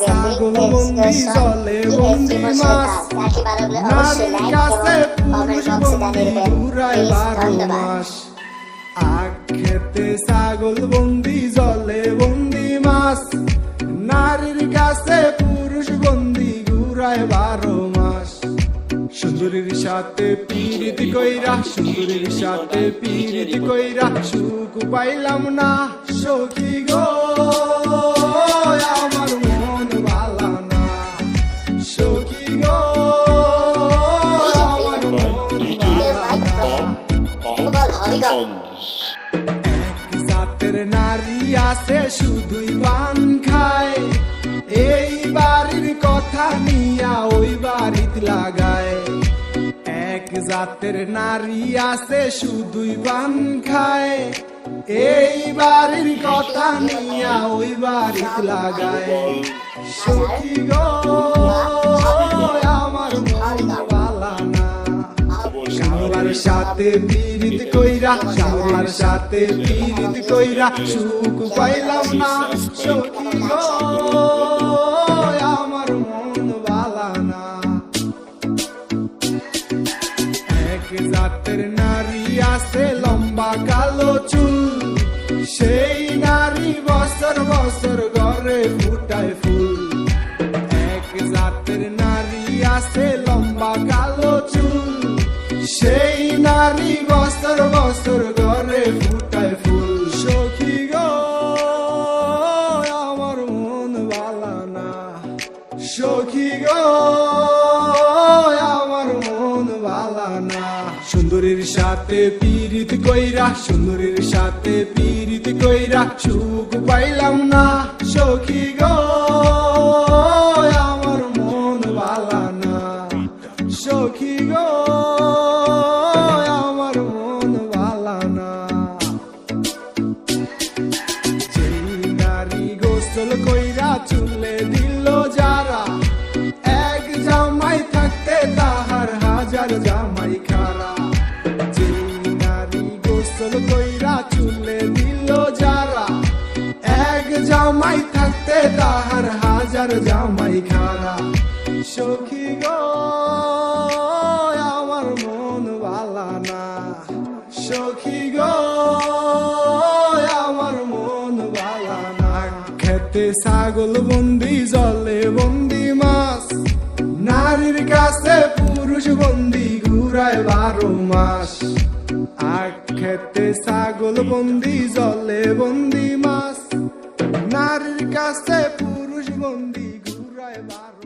ছাগল বন্দি জলে বন্দি মাছ, নারীর কাছে পুরুষ বন্দি ঘুরায় 12 মাস। আখ খেতে ছাগল বন্দি জলে বন্দি মাছ, নারীর কাছে পুরুষ বন্দি ঘুরায় 12 মাস। সুন্দরীর সাথে পীড়িত কইরা, সুন্দরীর সাথে পীড়িত কইরা সুখ পাইলাম না সখী গো, আমার মন ভালা না সখী গো, আমার মন ভালা না। এক জাতের নারী আছে শুধুই পান খায়, এই বাড়ির কথা নিয়া ওই বাড়িতে লাগায়। এক জাতের নারী আছে শুধুই পান খায়, এই বাড়ির কথা নিয়া ওই বাড়িতে লাগায়। সখী গো আমার মন ভালা না, শাওলার সাথে পীড়িত কইরা, শাওলার সাথে পীড়িত কইরা সুখ পাইলাম না সখী গো, আমার মন ভালা না। এক জাতের নারী আছে লম্বা কালো চুল, সেই নারী বছর বছর ঘরে ফুটায় ফুল। এক জাতের নারী আছে লম্বা কালো চুল, সেই নারী বছর বছর ঘরে ফুটায় ফুল। সখী গো আমার মন ভালা না সখী গো, আমার মন ভালা না। সুন্দরীর সাথে পীড়িত কইরা, সুন্দরীর সাথে পীড়িত কইরা সুখ পাইলাম না সখী গো, আমার মন ভালা না সখী গো, আমার মন ভালা না। যেই নারী গোসল কইরা চুলে দিল যারা, এক জামাই থাকতে তাহার হাজার জামাই খারা। যেই নারী গোসল কইরা চুলে দিল যারা, এক জামাই থাকতে তাহার হাজার জামাই খারা। সখী গো আমার মন ভালা না সখী গো, আমার মন ভালা না। খেতে ছাগল বন্দি জলে বন্দি মাছ, নারীর কাছে পুরুষ বন্দি ঘুরায় 12 মাস। আখ খেতে ছাগল বন্দি জলে বন্দি মাছ, নারীর কাছে পুরুষ বন্দি ঘুরায় 12